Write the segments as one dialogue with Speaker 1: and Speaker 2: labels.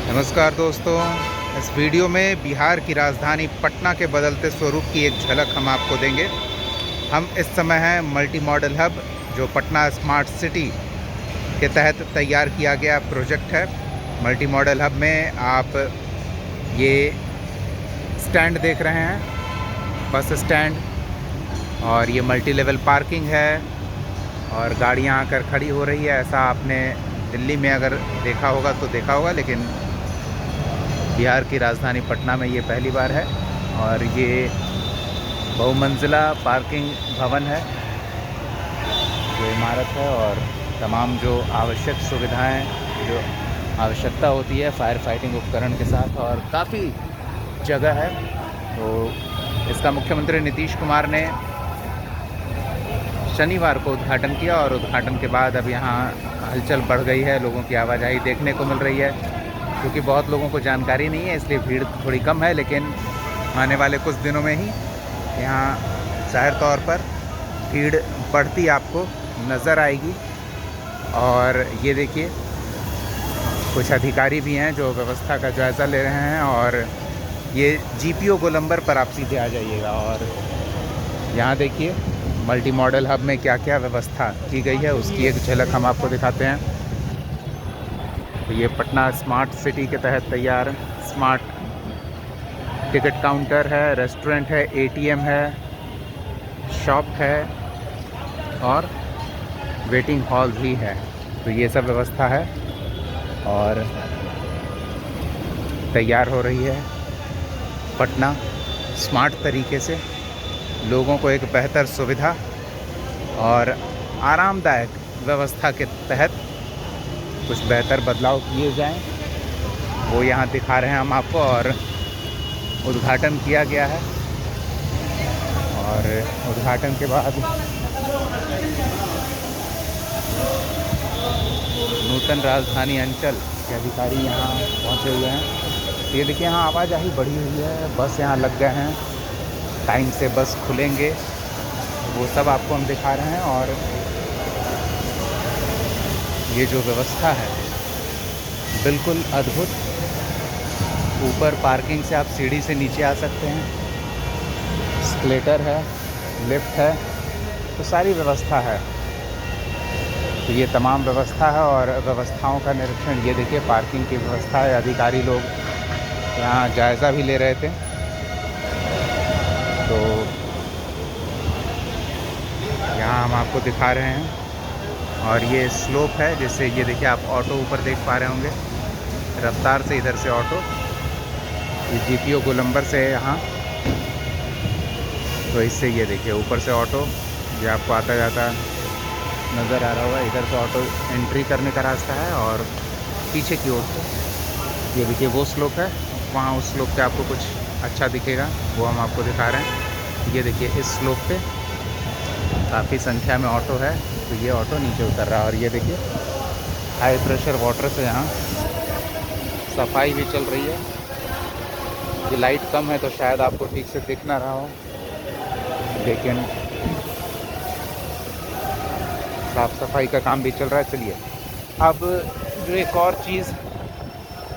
Speaker 1: नमस्कार दोस्तों। इस वीडियो में बिहार की राजधानी पटना के बदलते स्वरूप की एक झलक हम आपको देंगे। हम इस समय हैं मल्टी मॉडल हब, जो पटना स्मार्ट सिटी के तहत तैयार किया गया प्रोजेक्ट है। मल्टी मॉडल हब में आप ये स्टैंड देख रहे हैं, बस स्टैंड, और ये मल्टी लेवल पार्किंग है और गाड़ियाँ आकर खड़ी हो रही है। ऐसा आपने दिल्ली में अगर देखा होगा तो देखा होगा, लेकिन बिहार की राजधानी पटना में ये पहली बार है। और ये बहुमंजिला पार्किंग भवन है, जो इमारत है, और तमाम जो आवश्यक सुविधाएं, जो आवश्यकता होती है फायर फाइटिंग उपकरण के साथ, और काफ़ी जगह है। तो इसका मुख्यमंत्री नीतीश कुमार ने शनिवार को उद्घाटन किया, और उद्घाटन के बाद अब यहाँ हलचल बढ़ गई है, लोगों की आवाजाही देखने को मिल रही है। क्योंकि बहुत लोगों को जानकारी नहीं है, इसलिए भीड़ थोड़ी कम है, लेकिन आने वाले कुछ दिनों में ही यहाँ ज़ाहिर तौर पर भीड़ बढ़ती आपको नज़र आएगी। और ये देखिए, कुछ अधिकारी भी हैं जो व्यवस्था का जायज़ा ले रहे हैं, और ये जीपीओ गोलंबर पर आप सीधे आ जाइएगा। और यहाँ देखिए मल्टी मॉडल हब में क्या क्या व्यवस्था की गई है, उसकी एक झलक हम आपको दिखाते हैं। तो ये पटना स्मार्ट सिटी के तहत तैयार स्मार्ट टिकट काउंटर है, रेस्टोरेंट है, एटीएम है, शॉप है और वेटिंग हॉल भी है। तो ये सब व्यवस्था है और तैयार हो रही है पटना स्मार्ट तरीके से, लोगों को एक बेहतर सुविधा और आरामदायक व्यवस्था के तहत कुछ बेहतर बदलाव किए जाएं, वो यहाँ दिखा रहे हैं हम आपको। और उद्घाटन किया गया है, और उद्घाटन के बाद नूतन राजधानी अंचल के अधिकारी यहाँ पहुँचे हुए हैं। ये देखिए, यहाँ आवाजाही बढ़ी हुई है, बस यहाँ लग गए हैं, टाइम से बस खुलेंगे, वो सब आपको हम दिखा रहे हैं। और ये जो व्यवस्था है बिल्कुल अद्भुत। ऊपर पार्किंग से आप सीढ़ी से नीचे आ सकते हैं, एस्केलेटर है, लिफ्ट है, तो सारी व्यवस्था है। तो ये तमाम व्यवस्था है, और व्यवस्थाओं का निरीक्षण, ये देखिए पार्किंग की व्यवस्था है। अधिकारी लोग यहाँ जायज़ा भी ले रहे थे। तो यहाँ हम आपको दिखा रहे हैं, और ये स्लोप है, जिससे ये देखिए आप ऑटो ऊपर देख पा रहे होंगे, रफ्तार से इधर से ऑटो, ये जीपीओ गोलंबर से है यहाँ। तो इससे ये देखिए ऊपर से ऑटो, ये आपको आता जाता नज़र आ रहा होगा। इधर से ऑटो एंट्री करने का रास्ता है, और पीछे की ओर से ये देखिए वो स्लोप है, वहाँ उस स्लोप पे आपको कुछ अच्छा दिखेगा, वो हम आपको दिखा रहे हैं। ये देखिए इस स्लोप पे काफ़ी संख्या में ऑटो है, तो ये ऑटो नीचे उतर रहा है। और ये देखिए हाई प्रेशर वाटर से यहाँ सफाई भी चल रही है। ये लाइट कम है तो शायद आपको ठीक से दिख ना रहा हो, लेकिन साफ़ सफाई का काम भी चल रहा है। चलिए, अब जो एक और चीज़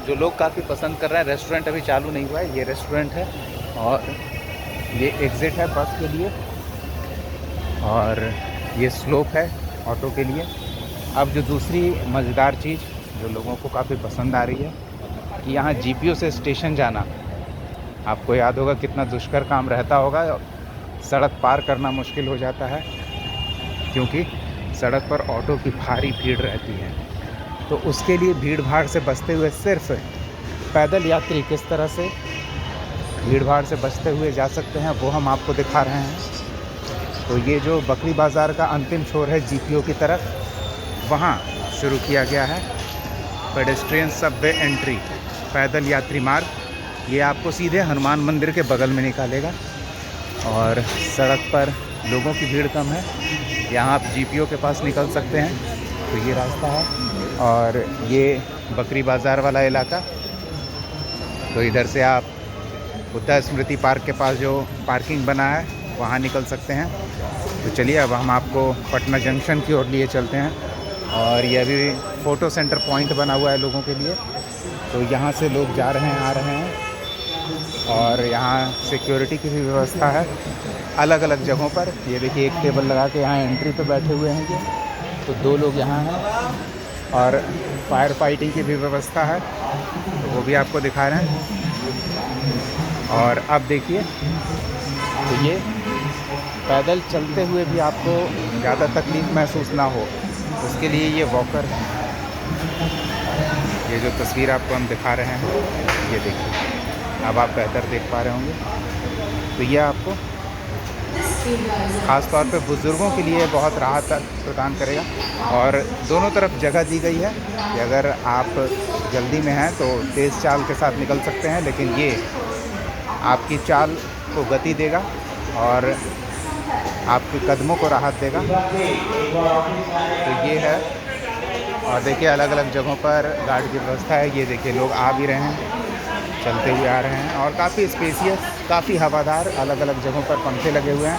Speaker 1: जो लोग काफ़ी पसंद कर रहे हैं, रेस्टोरेंट अभी चालू नहीं हुआ है, ये रेस्टोरेंट है, और ये एग्ज़िट है बस के लिए, और ये स्लोप है ऑटो के लिए। अब जो दूसरी मज़ेदार चीज़ जो लोगों को काफ़ी पसंद आ रही है, कि यहाँ जीपीओ से स्टेशन जाना, आपको याद होगा कितना दुष्कर काम रहता होगा, सड़क पार करना मुश्किल हो जाता है, क्योंकि सड़क पर ऑटो की भारी भीड़ रहती है। तो उसके लिए भीड़ भाड़ से बचते हुए सिर्फ पैदल यात्री किस तरह से भीड़ भाड़ से बचते हुए जा सकते हैं, वो हम आपको दिखा रहे हैं। तो ये जो बकरी बाज़ार का अंतिम छोर है जीपीओ की तरफ, वहाँ शुरू किया गया है पेडेस्ट्रियन सबवे एंट्री, पैदल यात्री मार्ग। ये आपको सीधे हनुमान मंदिर के बगल में निकालेगा, और सड़क पर लोगों की भीड़ कम है, यहाँ आप जीपीओ के पास निकल सकते हैं। तो ये रास्ता है, और ये बकरी बाज़ार वाला इलाका, तो इधर से आप बुद्धा स्मृति पार्क के पास जो पार्किंग बना है वहाँ निकल सकते हैं। तो चलिए, अब हम आपको पटना जंक्शन की ओर लिए चलते हैं, और ये अभी फ़ोटो सेंटर पॉइंट बना हुआ है लोगों के लिए। तो यहाँ से लोग जा रहे हैं, आ रहे हैं, और यहाँ सिक्योरिटी की भी व्यवस्था है अलग अलग जगहों पर। ये देखिए, एक टेबल लगा के यहाँ एंट्री पे बैठे हुए हैं ये, तो 2 लोग यहाँ हैं। और फायर फाइटिंग की भी व्यवस्था है, तो वो भी आपको दिखा रहे हैं। और अब देखिए, तो ये पैदल चलते हुए भी आपको ज़्यादा तकलीफ़ महसूस ना हो, उसके लिए ये वॉकर है। ये जो तस्वीर आपको हम दिखा रहे हैं, ये देखिए, अब आप बेहतर देख पा रहे होंगे। तो ये आपको ख़ास तौर पे बुज़ुर्गों के लिए बहुत राहत प्रदान करेगा। और दोनों तरफ जगह दी गई है कि अगर आप जल्दी में हैं तो तेज़ चाल के साथ निकल सकते हैं, लेकिन ये आपकी चाल को गति देगा और आपके कदमों को राहत देगा। तो ये है। और देखिए, अलग अलग जगहों पर गार्ड की व्यवस्था है। ये देखिए, लोग आ भी रहे हैं, चलते हुए आ रहे हैं, और काफ़ी स्पेसियस, काफ़ी हवादार, अलग अलग जगहों पर पंखे लगे हुए हैं।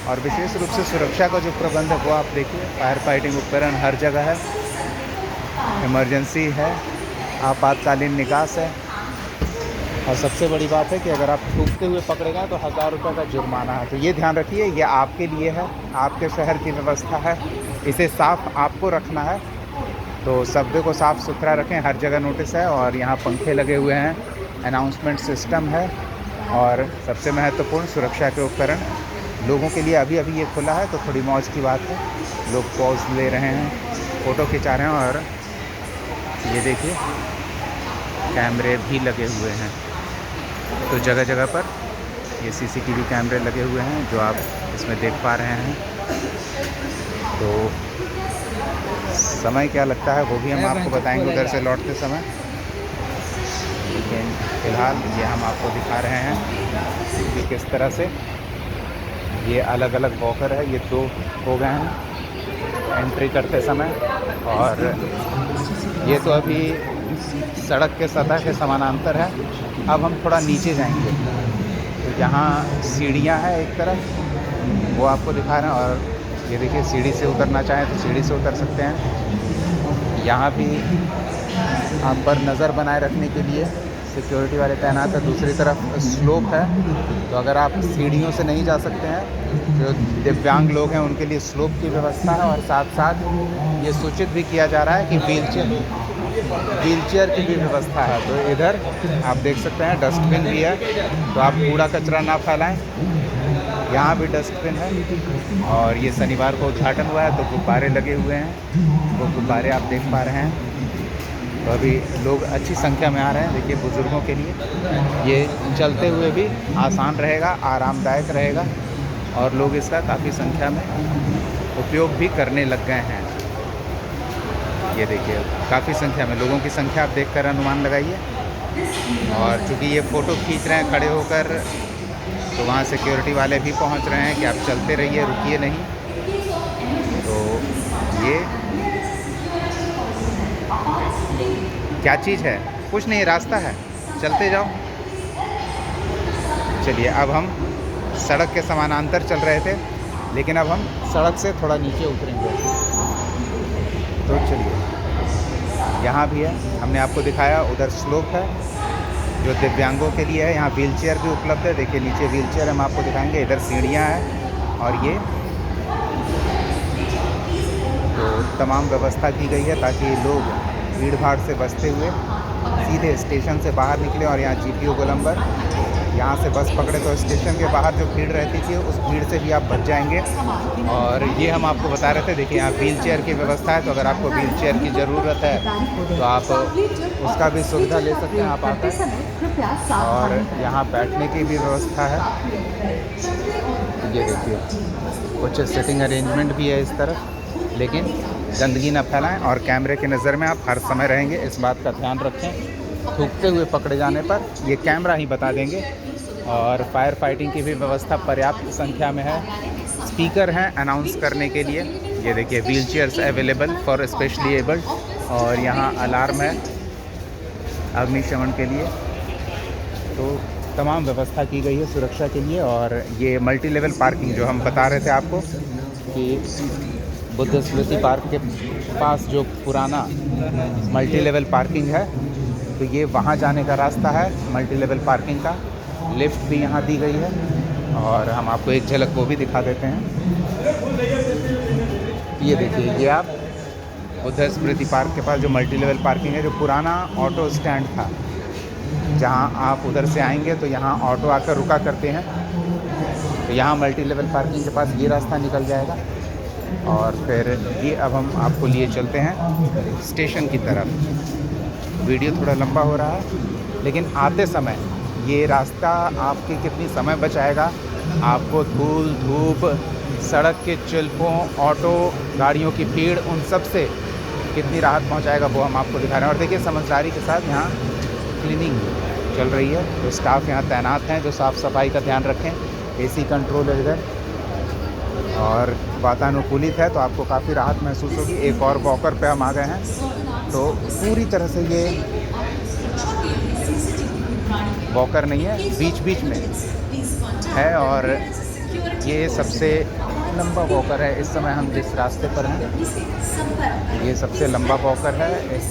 Speaker 1: और विशेष रूप से सुरक्षा का जो प्रबंध है वो आप देखिए, फायर फाइटिंग उपकरण हर जगह है, इमरजेंसी है, आपातकालीन निकास है। और सबसे बड़ी बात है कि अगर आप थूकते हुए पकड़े गए तो 1000 रुपये का जुर्माना है। तो ये ध्यान रखिए, ये आपके लिए है, आपके शहर की व्यवस्था है, इसे साफ़ आपको रखना है। तो शब्द को साफ़ सुथरा रखें, हर जगह नोटिस है, और यहाँ पंखे लगे हुए हैं, अनाउंसमेंट सिस्टम है, और सबसे महत्वपूर्ण सुरक्षा के उपकरण लोगों के लिए अभी अभी ये खुला है, तो थोड़ी मौज की बात है। लोग पॉज ले रहे हैं, फ़ोटो खिंचा रहे हैं, और ये देखिए, कैमरे भी लगे हुए हैं। तो जगह जगह पर ये सीसीटीवी कैमरे लगे हुए हैं, जो आप इसमें देख पा रहे हैं। तो समय क्या लगता है वो भी हम आपको बताएंगे उधर से लौटते समय, लेकिन फ़िलहाल ये हम आपको दिखा रहे हैं कि किस तरह से ये अलग अलग वॉकर है। ये 2 हो गए हैं एंट्री करते समय, और ये तो अभी सड़क के सतह के समानांतर है। अब हम थोड़ा नीचे जाएंगे, तो यहाँ सीढ़ियाँ हैं एक तरफ, वो आपको दिखा रहे हैं। और ये देखिए, सीढ़ी से उतरना चाहें तो सीढ़ी से उतर सकते हैं। यहाँ भी आप पर नज़र बनाए रखने के लिए सिक्योरिटी वाले तैनात है। दूसरी तरफ स्लोप है, तो अगर आप सीढ़ियों से नहीं जा सकते हैं, जो दिव्यांग लोग हैं उनके लिए स्लोप की व्यवस्था है। और साथ साथ ये सूचित भी किया जा रहा है कि व्हीलचेयर की भी व्यवस्था है। तो इधर आप देख सकते हैं डस्टबिन भी है, तो आप कूड़ा कचरा ना फैलाएं। यहाँ भी डस्टबिन है, और ये शनिवार को उद्घाटन हुआ है, तो गुब्बारे लगे हुए हैं, वो गुब्बारे आप देख पा रहे हैं। तो अभी लोग अच्छी संख्या में आ रहे हैं। देखिए, बुज़ुर्गों के लिए ये चलते हुए भी आसान रहेगा, आरामदायक रहेगा, और लोग इसका काफ़ी संख्या में उपयोग भी करने लग गए हैं। ये देखिए, काफ़ी संख्या में लोगों की संख्या आप देखकर अनुमान लगाइए। और चूँकि ये फ़ोटो खींच रहे हैं खड़े होकर, तो वहाँ सिक्योरिटी वाले भी पहुँच रहे हैं कि आप चलते रहिए, रुकिए नहीं। तो ये क्या चीज़ है? कुछ नहीं, रास्ता है, चलते जाओ। चलिए, अब हम सड़क के समानांतर चल रहे थे, लेकिन अब हम सड़क से थोड़ा नीचे उतरेंगे। तो चलिए, यहाँ भी है, हमने आपको दिखाया। उधर स्लोप है जो दिव्यांगों के लिए है, यहाँ व्हीलचेयर भी उपलब्ध है। देखिए, नीचे व्हीलचेयर हम आपको दिखाएंगे, इधर सीढ़ियाँ हैं, और ये तो तमाम व्यवस्था की गई है ताकि लोग भीड़ भाड़ से बचते हुए सीधे स्टेशन से बाहर निकले। और यहाँ GPO गोलंबर, यहाँ से बस पकड़े तो स्टेशन के बाहर जो भीड़ रहती थी उस भीड़ से भी आप बच जाएंगे। और ये हम आपको बता रहे थे, देखिए, यहाँ व्हीलचेयर की व्यवस्था है, तो अगर आपको व्हीलचेयर की ज़रूरत है तो आप उसका भी सुविधा ले सकते हैं आप आकर। और यहाँ बैठने की भी व्यवस्था है। ये देखिए, कुछ सिटिंग अरेंजमेंट भी है इस तरफ, लेकिन गंदगी ना फैलाएं, और कैमरे की नज़र में आप हर समय रहेंगे, इस बात का ध्यान रखें। थूकते हुए पकड़े जाने पर ये कैमरा ही बता देंगे। और फायर फाइटिंग की भी व्यवस्था पर्याप्त संख्या में है। स्पीकर हैं अनाउंस करने के लिए। ये देखिए, wheelchairs available for specially abled, और यहाँ अलार्म है अग्निशमन के लिए। तो तमाम व्यवस्था की गई है सुरक्षा के लिए। और ये मल्टी लेवल पार्किंग जो हम बता रहे थे आपको कि बुद्ध स्मृति पार्क के पास जो पुराना मल्टी लेवल पार्किंग है, तो ये वहाँ जाने का रास्ता है मल्टी लेवल पार्किंग का। लिफ्ट भी यहाँ दी गई है और हम आपको एक झलक वो भी दिखा देते हैं। ये देखिए, ये आप बुद्ध स्मृति पार्क के पास जो मल्टी लेवल पार्किंग है, जो पुराना ऑटो स्टैंड था, जहाँ आप उधर से आएंगे तो यहाँ ऑटो आकर रुका करते हैं, तो यहाँ मल्टी लेवल पार्किंग के पास ये रास्ता निकल जाएगा। और फिर ये अब हम आपको लिए चलते हैं स्टेशन की तरफ। वीडियो थोड़ा लंबा हो रहा है, लेकिन आते समय ये रास्ता आपके कितनी समय बचाएगा, आपको धूल धूप, सड़क के चिल्पों, ऑटो गाड़ियों की भीड़, उन सब से कितनी राहत पहुंचाएगा वो हम आपको दिखा रहे हैं। और देखिए, समझदारी के साथ यहाँ क्लीनिंग चल रही है, तो स्टाफ यहाँ तैनात हैं जो साफ़ सफाई का ध्यान रखें। एसी कंट्रोल है इधर और वातानुकूलित है, तो आपको काफ़ी राहत महसूस होगी। एक और वॉकर पे हम आ गए हैं, तो पूरी तरह से ये वॉकर नहीं है, बीच बीच में है और ये सबसे लंबा वॉकर है। इस समय हम जिस रास्ते पर हैं ये सबसे लंबा वॉकर है इस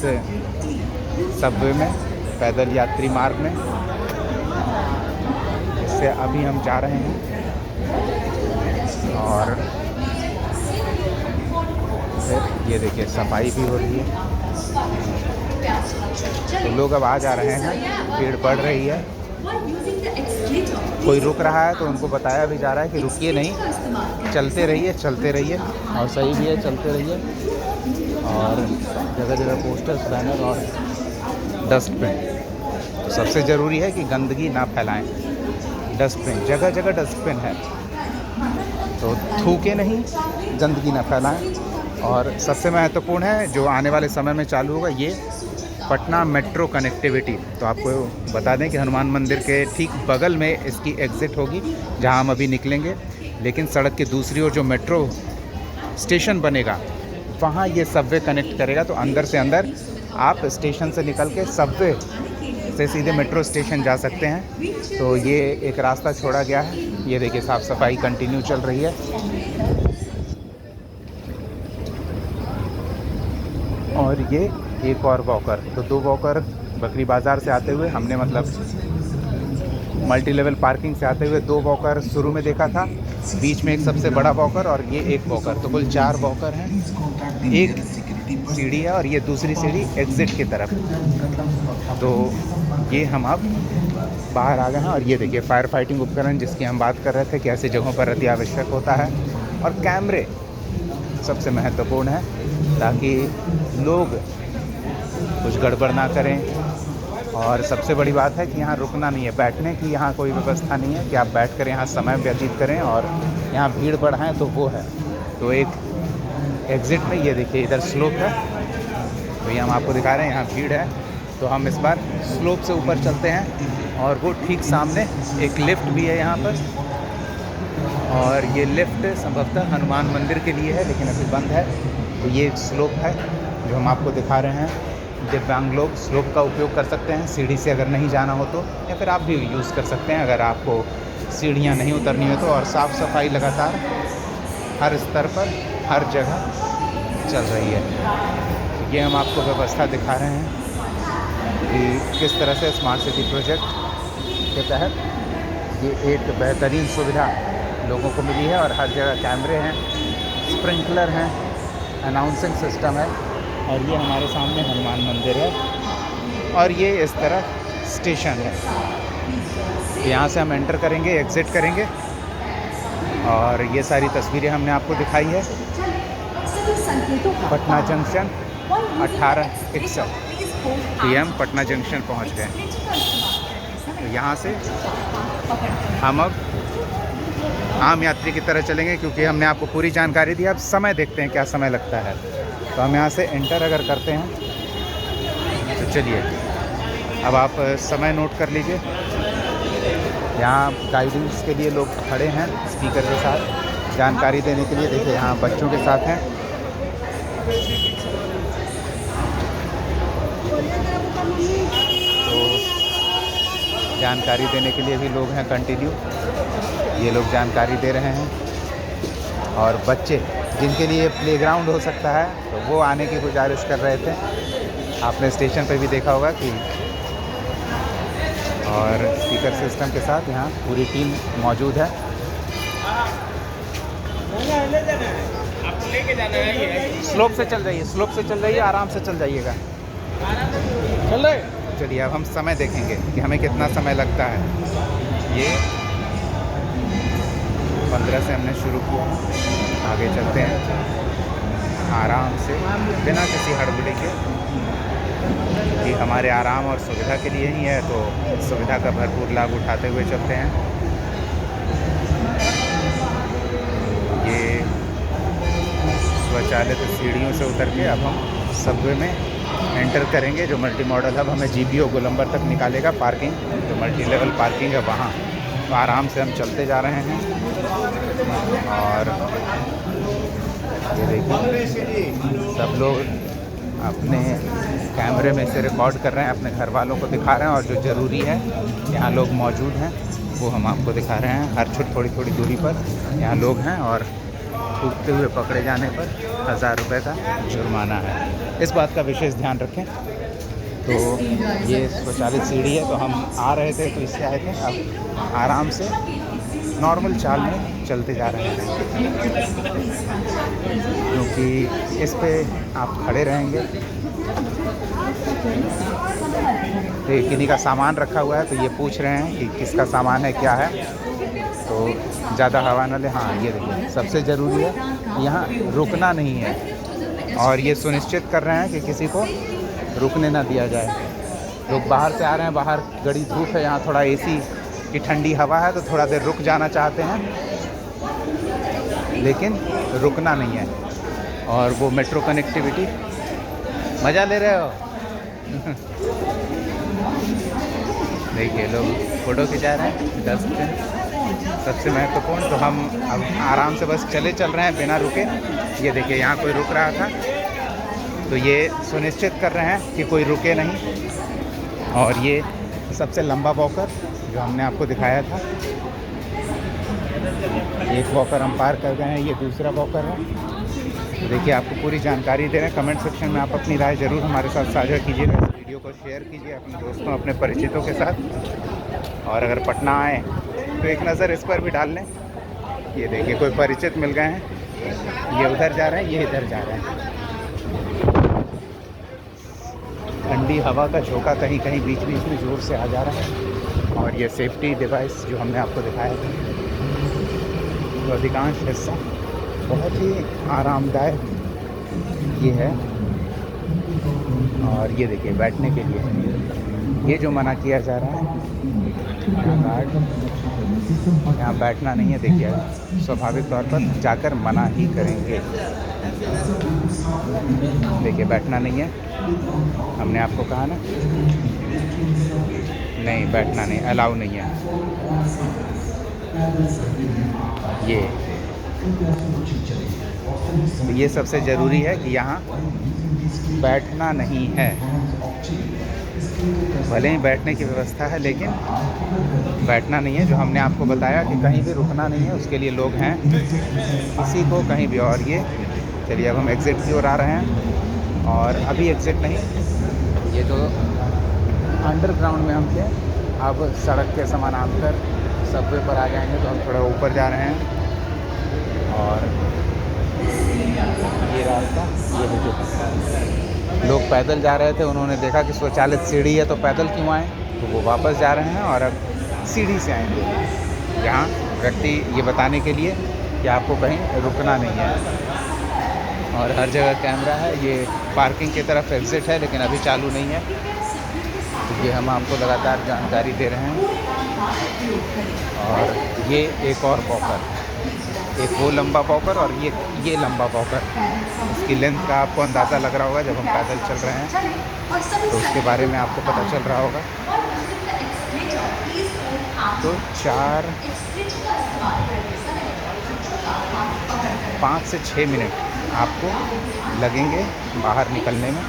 Speaker 1: सबवे में, पैदल यात्री मार्ग में। इससे अभी हम जा रहे हैं और फिर ये देखिए सफाई भी हो रही है, तो लोग अब आ जा रहे हैं, भीड़ बढ़ रही है। कोई रुक रहा है तो उनको बताया भी जा रहा है कि रुकिए नहीं, चलते रहिए चलते रहिए, और सही भी है, चलते रहिए। और जगह जगह पोस्टर्स, बैनर और डस्टबिन, तो सबसे ज़रूरी है कि गंदगी ना फैलाएं। डस्टबिन, जगह जगह डस्टबिन है, तो थूके नहीं, गंदगी ना फैलाएं। और सबसे महत्वपूर्ण है जो आने वाले समय में चालू होगा, ये पटना मेट्रो कनेक्टिविटी। तो आपको बता दें कि हनुमान मंदिर के ठीक बगल में इसकी एग्ज़िट होगी, जहां हम अभी निकलेंगे। लेकिन सड़क के दूसरी ओर जो मेट्रो स्टेशन बनेगा, वहां ये सबवे कनेक्ट करेगा, तो अंदर से अंदर आप स्टेशन से निकल के सबवे से सीधे मेट्रो स्टेशन जा सकते हैं। तो ये एक रास्ता छोड़ा गया है। ये देखिए, साफ़ सफाई कंटिन्यू चल रही है। और ये एक और वॉकर, तो दो वॉकर बकरी बाज़ार से आते हुए हमने, मतलब मल्टी लेवल पार्किंग से आते हुए, दो वॉकर शुरू में देखा था, बीच में एक सबसे बड़ा वॉकर और ये एक वॉकर, तो कुल 4 वॉकर हैं। एक सीढ़ी है और ये दूसरी सीढ़ी एग्ज़िट की तरफ। तो ये हम अब बाहर आ गए हैं। और ये देखिए फायर फाइटिंग उपकरण जिसकी हम बात कर रहे थे कि ऐसी जगहों पर अति आवश्यक होता है। और कैमरे सबसे महत्वपूर्ण है, ताकि लोग कुछ गड़बड़ ना करें। और सबसे बड़ी बात है कि यहाँ रुकना नहीं है, बैठने की यहाँ कोई व्यवस्था नहीं है कि आप बैठ कर यहाँ समय व्यतीत करें और यहाँ भीड़ बढ़ाएं, तो वो है। तो एक एग्ज़िट में ये देखिए इधर स्लोप है, तो ये हम आपको दिखा रहे हैं, यहाँ भीड़ है। तो हम इस बार स्लोप से ऊपर चलते हैं और वो ठीक सामने एक लिफ्ट भी है यहाँ पर। और ये लिफ्ट संभवतः हनुमान मंदिर के लिए है, लेकिन अभी बंद है। तो ये एक स्लोप है जो हम आपको दिखा रहे हैं। दिव्यांग लोग स्लोप का उपयोग कर सकते हैं, सीढ़ी से अगर नहीं जाना हो तो, या फिर आप भी यूज़ कर सकते हैं अगर आपको सीढ़ियाँ नहीं उतरनी हो तो। और साफ़ सफाई लगातार हर स्तर पर, हर जगह चल रही है। ये हम आपको व्यवस्था दिखा रहे हैं कि किस तरह से स्मार्ट सिटी प्रोजेक्ट के तहत ये एक बेहतरीन सुविधा लोगों को मिली है। और हर जगह कैमरे हैं, स्प्रिंकलर हैं, अनाउंसिंग सिस्टम है। और ये हमारे सामने हनुमान मंदिर है और ये इस तरह स्टेशन है। यहाँ से हम एंटर करेंगे, एग्ज़िट करेंगे और ये सारी तस्वीरें हमने आपको दिखाई है। पटना जंक्शन 1861, तो हम पटना जंक्शन पहुँच गए। तो यहाँ से हम अब आम यात्री की तरह चलेंगे, क्योंकि हमने आपको पूरी जानकारी दी। अब समय देखते हैं क्या समय लगता है। तो हम यहाँ से एंटर अगर करते हैं तो चलिए, अब आप समय नोट कर लीजिए। यहाँ गाइडेंस के लिए लोग खड़े हैं स्पीकर के साथ जानकारी देने के लिए। देखिए यहाँ बच्चों के साथ हैं। तो जानकारी देने के लिए भी लोग हैं कंटिन्यू, ये लोग जानकारी दे रहे हैं। और बच्चे जिनके लिए प्लेग्राउंड हो सकता है तो वो आने की गुजारिश कर रहे थे। आपने स्टेशन पे भी देखा होगा कि और स्पीकर सिस्टम के साथ यहाँ पूरी टीम मौजूद है।
Speaker 2: आपको लेके जाना है ये।
Speaker 1: स्लोप से चल जाइए, स्लोप से चल जाइए, आराम से चल जाइएगा।
Speaker 2: चल रहे।
Speaker 1: चलिए अब हम समय देखेंगे कि हमें कितना समय लगता है। ये 15 से हमने शुरू किया, आगे चलते हैं आराम से बिना किसी हड़बड़ी के, कि हमारे आराम और सुविधा के लिए ही है, तो सुविधा का भरपूर लाभ उठाते हुए चलते हैं। ये स्वचालित सीढ़ियों से उतर के अब हम सबवे में एंटर करेंगे। जो मल्टी मॉडल हब हमें जीपीओ गोलंबर तक निकालेगा, पार्किंग जो मल्टी लेवल पार्किंग है वहाँ। तो आराम से हम चलते जा रहे हैं। और ये देखिए सब लोग अपने कैमरे में से रिकॉर्ड कर रहे हैं, अपने घर वालों को दिखा रहे हैं, और जो ज़रूरी है यहाँ लोग मौजूद हैं वो हम आपको दिखा रहे हैं। हर थोड़ी थोड़ी दूरी पर यहाँ लोग हैं, और थूकते हुए पकड़े जाने पर 1000 रुपये का जुर्माना है। इस बात का विशेष ध्यान रखें। तो ये स्वचालित सीढ़ी है, तो हम आ रहे थे तो इससे आए थे, अब आराम से नॉर्मल चाल में चलते जा रहे हैं, क्योंकि इस पे आप खड़े रहेंगे तो किन्हीं का सामान रखा हुआ है, तो ये पूछ रहे हैं कि किसका सामान है, क्या है, तो ज़्यादा हवा न ले। हाँ ये देखिए सबसे ज़रूरी है यहाँ रुकना नहीं है, और ये सुनिश्चित कर रहे हैं कि किसी को रुकने ना दिया जाए। लोग बाहर से आ रहे हैं, बाहर गड़ी धूप है, यहाँ थोड़ा एसी की ठंडी हवा है, तो थोड़ा देर रुक जाना चाहते हैं, लेकिन रुकना नहीं है। और वो मेट्रो कनेक्टिविटी मज़ा ले रहे हो। देखिए लोग फ़ोटो खिंचा रहे हैं, डस्टबिन सबसे महत्वपूर्ण। तो हम अब आराम से बस चल रहे हैं बिना रुके। ये देखिए यहाँ कोई रुक रहा था, तो ये सुनिश्चित कर रहे हैं कि कोई रुके नहीं। और ये सबसे लंबा वॉकर जो हमने आपको दिखाया था, एक वॉकर हम पार कर गए हैं, ये दूसरा वॉकर है। तो देखिए आपको पूरी जानकारी दे रहे हैं। कमेंट सेक्शन में आप अपनी राय ज़रूर हमारे साथ साझा कीजिएगा। इस वीडियो को शेयर कीजिए अपने दोस्तों, अपने परिचितों के साथ। और अगर पटना आए तो एक नज़र इस पर भी डाल लें। ये देखिए कोई परिचित मिल गए हैं, ये उधर जा रहे हैं, ये इधर जा रहे हैं। ठंडी हवा का झोंका कहीं कहीं बीच बीच में ज़ोर से आ जा रहा है। और ये सेफ्टी डिवाइस जो हमने आपको दिखाया था, तो अधिकांश हिस्सा बहुत ही आरामदायक ये है। और ये देखिए बैठने के लिए ये जो मना किया जा रहा है, यहाँ बैठना नहीं है। देखिए स्वाभाविक तौर पर जाकर मना ही करेंगे। देखिए बैठना नहीं है, हमने आपको कहा ना, नहीं बैठना नहीं, अलाउ नहीं है। ये सबसे ज़रूरी है कि यहाँ बैठना नहीं है। भले ही बैठने की व्यवस्था है, लेकिन बैठना नहीं है। जो हमने आपको बताया कि कहीं भी रुकना नहीं है, उसके लिए लोग हैं, किसी को कहीं भी। और ये चलिए अब हम एग्ज़िट की ओर आ रहे हैं, और अभी एग्ज़िट नहीं, ये तो अंडरग्राउंड में हम थे, अब सड़क के समानांतर सबवे पर आ जाएंगे, तो हम थोड़ा ऊपर जा रहे हैं। और ये रास्ता, ये देखिए लोग पैदल जा रहे थे, उन्होंने देखा कि स्वचालित सीढ़ी है तो पैदल क्यों आए, तो वो वापस जा रहे हैं और अब सीढ़ी से आएंगे। यहाँ व्यक्ति ये बताने के लिए कि आपको कहीं रुकना नहीं है। और हर जगह कैमरा है। ये पार्किंग की तरफ एग्ज़िट है, लेकिन अभी चालू नहीं है, तो ये हम आपको लगातार जानकारी दे रहे हैं। और ये एक और वॉकर, एक वो लंबा वॉकर और ये लंबा वॉकर, इसकी लेंथ का आपको अंदाज़ा लग रहा होगा। जब हम पैदल चल रहे हैं तो उसके बारे में आपको पता चल रहा होगा। तो 5 से 6 मिनट आपको लगेंगे बाहर निकलने में।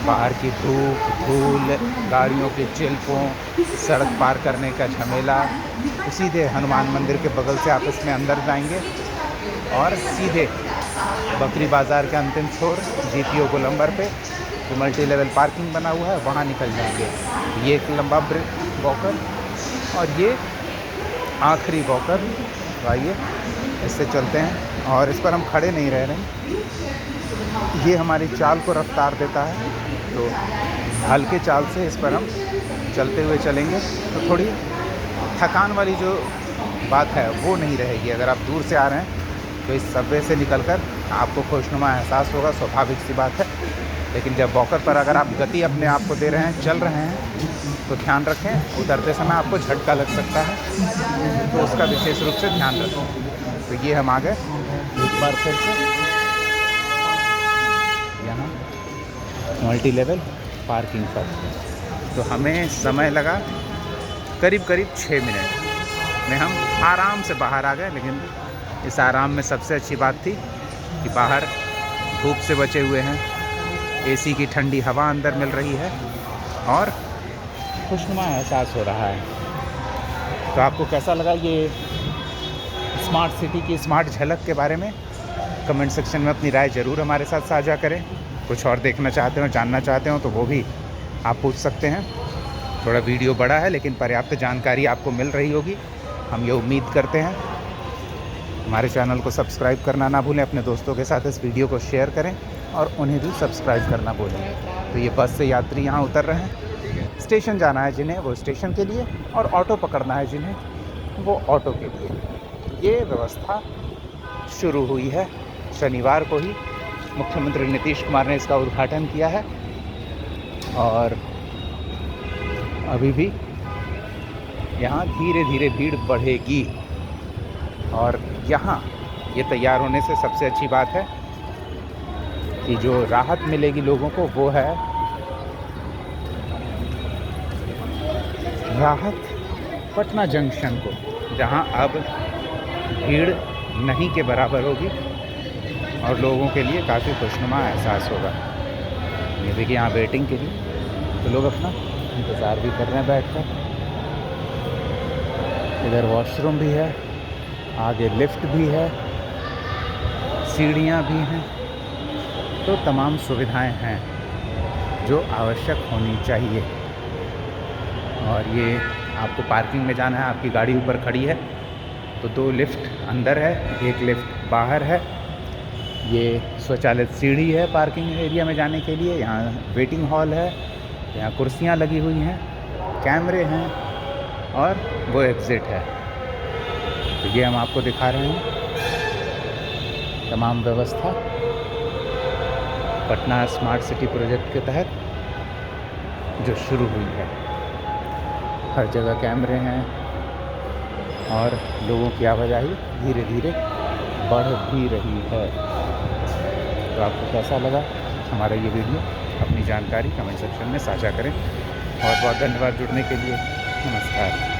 Speaker 1: बाहर की धूप, धूल, गाड़ियों के चिल्पों, सड़क पार करने का झमेला। सीधे हनुमान मंदिर के बगल से आप इसमें अंदर जाएंगे और सीधे बकरी बाज़ार के अंतिम छोर जीपीओ गोलंबर पे जो मल्टी लेवल पार्किंग बना हुआ है वहाँ निकल जाएंगे। ये एक लंबा वॉकर और ये आखिरी वॉकर। आइए इससे चलते हैं और इस पर हम खड़े नहीं रह रहे हैं। ये हमारी चाल को रफ्तार देता है, तो हल्के चाल से इस पर हम चलते हुए चलेंगे तो थोड़ी थकान वाली जो बात है वो नहीं रहेगी। अगर आप दूर से आ रहे हैं तो इस सबवे से निकलकर आपको खुशनुमा एहसास होगा, स्वाभाविक सी बात है। लेकिन जब वॉकर पर अगर आप गति अपने आप को दे रहे हैं, चल रहे हैं, तो ध्यान रखें उतरते समय आपको झटका लग सकता है, तो उसका विशेष रूप से ध्यान रखें। तो ये हम आ गए एक बार फिर से यहाँ मल्टी लेवल पार्किंग पर। तो हमें समय लगा करीब 6 मिनट में हम आराम से बाहर आ गए। लेकिन इस आराम में सबसे अच्छी बात थी कि बाहर धूप से बचे हुए हैं, एसी की ठंडी हवा अंदर मिल रही है और खुशनुमा एहसास हो रहा है। तो आपको कैसा लगा ये स्मार्ट सिटी की स्मार्ट झलक के बारे में? कमेंट सेक्शन में अपनी राय ज़रूर हमारे साथ साझा करें। कुछ और देखना चाहते हो, जानना चाहते हो तो वो भी आप पूछ सकते हैं। थोड़ा वीडियो बड़ा है लेकिन पर्याप्त जानकारी आपको मिल रही होगी, हम ये उम्मीद करते हैं। हमारे चैनल को सब्सक्राइब करना ना भूलें, अपने दोस्तों के साथ इस वीडियो को शेयर करें और उन्हें भी सब्सक्राइब करना भूलें। तो ये बस से यात्री यहाँ उतर रहे हैं। स्टेशन जाना है जिन्हें वो स्टेशन के लिए, और ऑटो पकड़ना है जिन्हें वो ऑटो के लिए। ये व्यवस्था शुरू हुई है। शनिवार को ही मुख्यमंत्री नीतीश कुमार ने इसका उद्घाटन किया है और अभी भी यहाँ धीरे धीरे भीड़ बढ़ेगी। और यहाँ ये तैयार होने से सबसे अच्छी बात है कि जो राहत मिलेगी लोगों को वो है राहत पटना जंक्शन को, जहाँ अब भीड़ नहीं के बराबर होगी और लोगों के लिए काफ़ी खुशनुमा एहसास होगा। ये देखिए यहाँ वेटिंग के लिए तो लोग अपना इंतज़ार भी कर रहे हैं बैठकर। इधर वॉशरूम भी है, आगे लिफ्ट भी है, सीढ़ियाँ भी हैं, तो तमाम सुविधाएं हैं जो आवश्यक होनी चाहिए। और ये आपको पार्किंग में जाना है, आपकी गाड़ी ऊपर खड़ी है तो 2 लिफ्ट अंदर है, 1 लिफ्ट बाहर है। ये स्वचालित सीढ़ी है पार्किंग एरिया में जाने के लिए। यहाँ वेटिंग हॉल है, यहाँ कुर्सियाँ लगी हुई हैं, कैमरे हैं और वो एग्ज़िट है। तो ये हम आपको दिखा रहे हैं तमाम व्यवस्था पटना स्मार्ट सिटी प्रोजेक्ट के तहत जो शुरू हुई है। हर जगह कैमरे हैं और लोगों की आवाजाही धीरे धीरे बढ़ भी रही है। तो आपको कैसा लगा हमारा ये वीडियो? अपनी जानकारी कमेंट सेक्शन में साझा करें। बहुत बहुत धन्यवाद जुड़ने के लिए। नमस्कार।